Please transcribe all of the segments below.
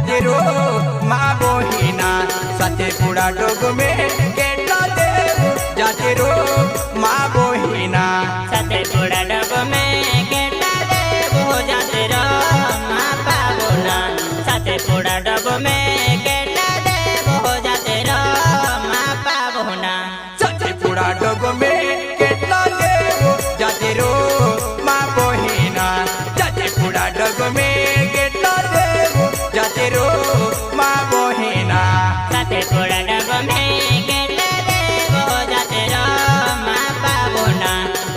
जातिरो मा बहिना साथे पुड़ा डोग में केटला देव जातिरो मा बहिना साथे पुड़ा डोग में केटला देव जातिरो मा पाबोना साथे पुड़ा डोग में केटला देव जातिरो मा पाबोना साथे पुड़ा डोग में केटला देव जातिरो मा बहिना साथे पुड़ा डोग में केटला देव जातिरो मा बहिना साथे पुड़ा डोग में केटला देव जातिरो मा पाबोना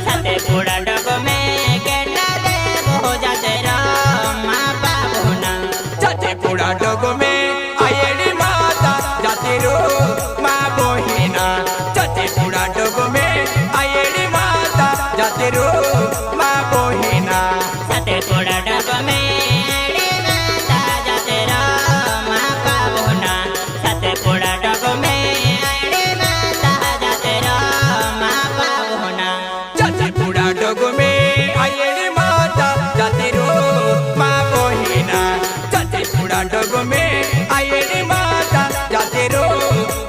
साथे पुड़ा डोग में केटला देव जातिरो मा पाबोना साथे पुड़ा डोग में आयेड़ी माता जातिरो मा बहिना साथे पुड़ा डोग में आयेड़ी माता जातिरो मा बहिना साथे पुड़ा डोग में आयेड़ी माता जातिरो मा पाबोना साथे पुड़ा डोग में आयेड़ी माता जातिरो मा पाबोना साथे पुड़ा डोग में आयेड़ी माता जातिरो मा बहिना साथे पुड़ा डोग में आयेड़ी माता जातिरो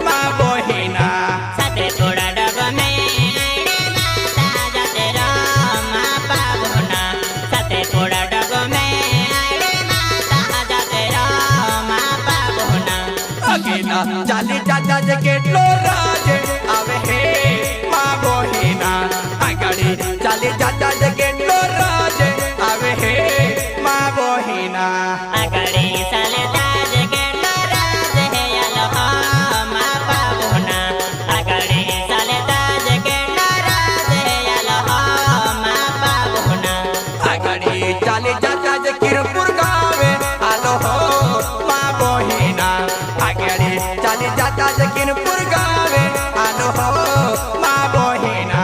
मा बहिना साथे पुड़ा डोग में आयेड़ी माता जातिरो मा पाबोना साथे पुड़ा डोग में आयेड़ी माता जातिरो मा पाबोना अगेला चाली चाचा जे केटलो राजे आवे हे मा बहिना आगाड़ी चाली चाचा जे केटलो राजे आवे हे मा बहिना आगड़ी साले ताज केटलो राज हे आलो मा पाबोना आगड़ी साले ताज केटलो राज हे आलो मा पाबोना आगाड़ी चाली चाचा जे किरपुर गावे आलो हो मा बहिना आगाड़ी चाली चाचा जे किरपुर गावे आलो हो मा बहिना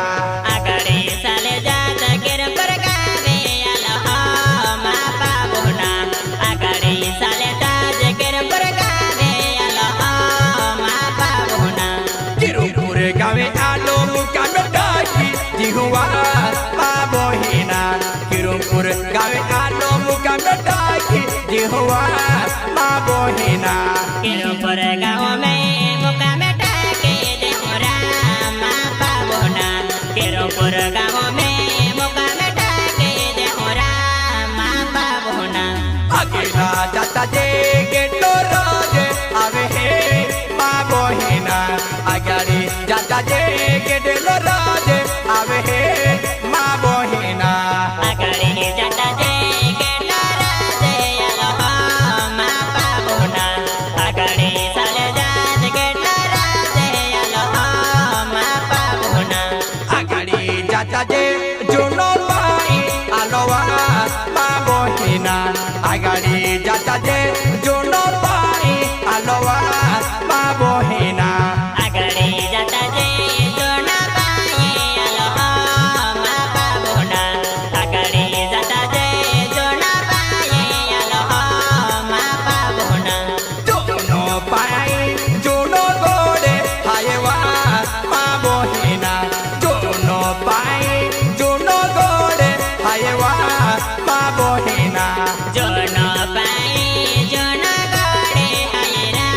आगड़ी साले जात किरपुर गावे आलो मा पाबोना आगड़ी साले ताज किरपुर गावे आलो मा पाबोना किरपुर गावे आलो मुका डाकी जिहुआ मा बहिना किरपुर गावे आलो मुका डाकी जिहुआ मा बहिना किरपुर गाँव में मुका मेटा के देहुरा मा पाबोना किरपुर गाँव में मुका मेटा के देहुरा मा पाबोना अकेला जाता जे गेटो राजे आवे हे मा बहिना आगाड़ी जाता जे गेटो राजे आवे हे मा बहिना आगड़ी जाता जे केटलो राजे आलो मा पाबोना आगड़ी साले जात केटलो राजे आलो मा पाबोना आगाड़ी जाता जे जोनो पाई आलोवा मा बहिना आगाड़ी जाता जे जोनो पाई आलोवा मा बहिना आगड़ी जाता जे जोना पाए आलो मा पाबोना आगड़ी जाता जे जोना पाए आलो मा पाबोना जोनो पाई जोनो गोड़े हायवा मा बहिना जोनो पाई जोनो गोड़े हायवा मा बहिना जोनो पाए जोना गोड़े हायरा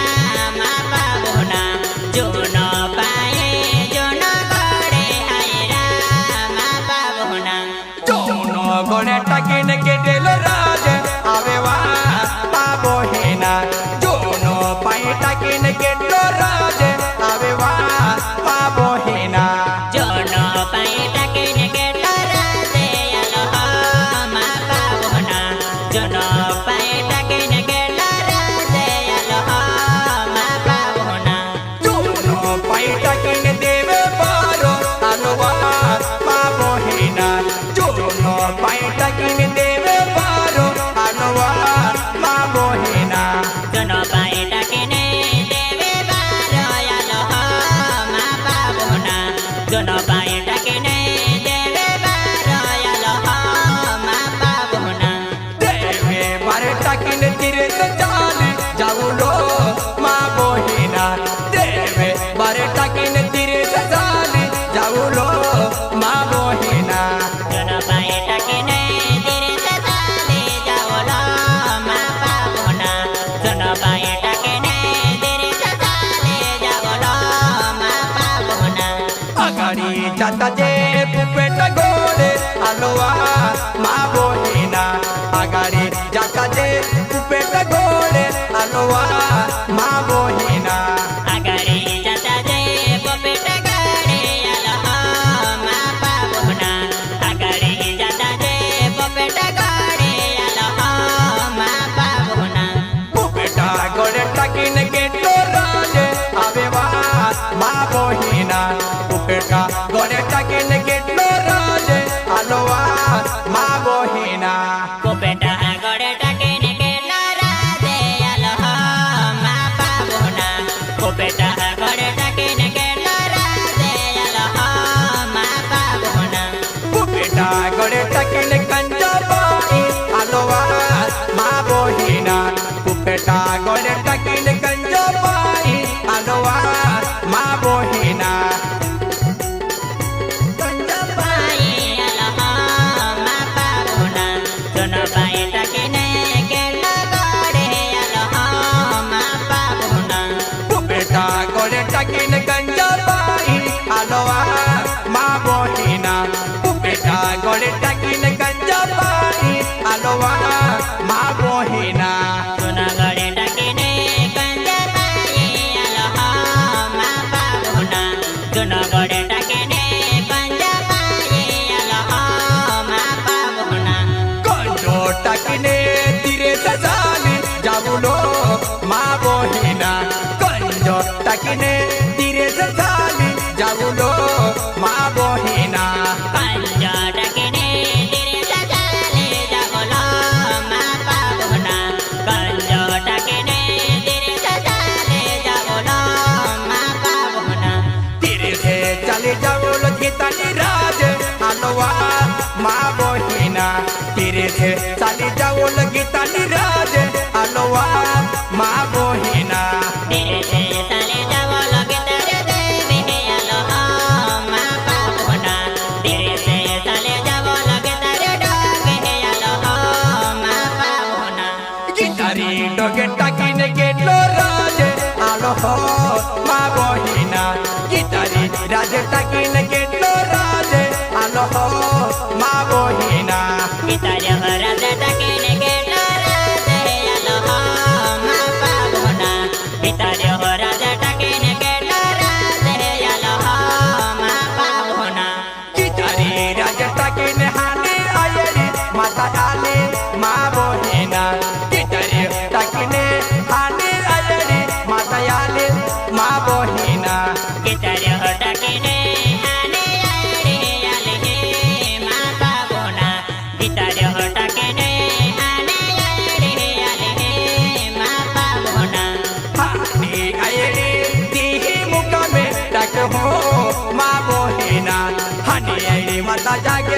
मा पाबोना जोनो पाए जोना गोड़े हायरा मा पाबोना जोनो गोड़े टकिन के दिल राज आवेवा मा बहिना जोनो पाई टकिन के दिल राज आवेवा मा बहिना जोनो पाए टकिन केटलो राजे आलो मा पाबोना जोनो पाए टकिन केटलो राजे आलो मा पाबोना जोनो पाई टकिन देवे पारो आलोवा मा बहिना जोनो पाई टकिन देवे पारो आलोवा मा बहिना जोनो पाए टकिन देवे बारो आलो मा पाबोना जोनो पाए टकिन देवे बारो आलो मा पाबोना देवे बार टकिन तिरे तो चाली जाऊलो मा बहिना देवे बार टकिन तिरे तो चाली जाऊलो मा बहिना जोनो पाए टकिन देरे से साले जाओ लो मा पाबोना जोनो जाता जे पुपेटा गोडे आलोवा मा बोहिना आगारी जाता जे पुपेटा गोडे आलोवा मा बोहिना आगारी जाता जे पुपेटा गोडे आलोवा मा बाबोना आगारी जाता जे पुपेटा गोडे आलोवा मा बाबोना पुपेटा गोडे टाकीन गेटलो राजे आवेवा मा बोहिना पुपेटा गोडे टाकीन गेटलो राजे आलोवा मा बोहिना पुपेटा गोडे टाकीन गेटलो राजे आलोवा मा बाबोना पुपेटा गोडे टाकीन गेटलो राजे आलोवा मा बाबोना पुपेटा गोडे टाकीन कंचा बाई आलोवा मा बोहिना पुपेटा गोडे टाकीन कंचा बाई आलोवा मा बोहिना कंचा बाई आलोवा मा बाबोना सोना बाई टाकीन गेटलो गोडे आलोवा मा बाबोना पुपेटा गोडे टाकीन कंचा बाई आलोवा मा बोहिना पुपेटा गोडे टाकीन कंचा बाई आलोवा मा बोहिना सोना गोडे टाकीन कंचा बाई आलोवा मा बाबोना सोना गोडे टाकीन कंचा बाई आलोवा मा बाबोना कंजो टाकीने तिरे सजाली जाऊलो मा बोहिना कंजो टाकीने तिरे सजाली जाऊलो मा बोहिना कंजो टाकीन तिरे सजाली जाऊलो मा बाबोना कंजो टाकीन तिरे सजाली जाऊलो मा बाबोना तिरे से चले जाऊलो गीतानी राज आलोवा मा बोहिना तिरे से चले जाऊलो गीतानी राज आलोवा मा बोहिना तेरे से चले जाओ लगे तेरे देवी आलोवा मा बाबोना तेरे से चले जाओ लगे तेरे डोगे आलोवा मा बाबोना गिटारी डोगे टाकीने गेटलो राजे आलोहो मा बोहिना गिटारी राजे टाकीने गेटलो राजे आलोहो मा बोहिना गिटारे हो राजा टाकीन गेटलो राजे आलोवा मा बाबोना गिटारे हो राजा टाकीन गेटलो राजे आलोवा मा बाबोना गिटारी राजे टाकीने हाने आयरी माता आले मा बोहिना गिटारी टाकीने हाने आयरी माता आले मा बोहिना गिटारे हो टाकीन आने आले हे मा बाबोना गिटारे हो टाकीन आने आले हे मा बाबोना हाने आयरी तिही मुका में टाक हो मा बोहिना हाने आयरी माता जागे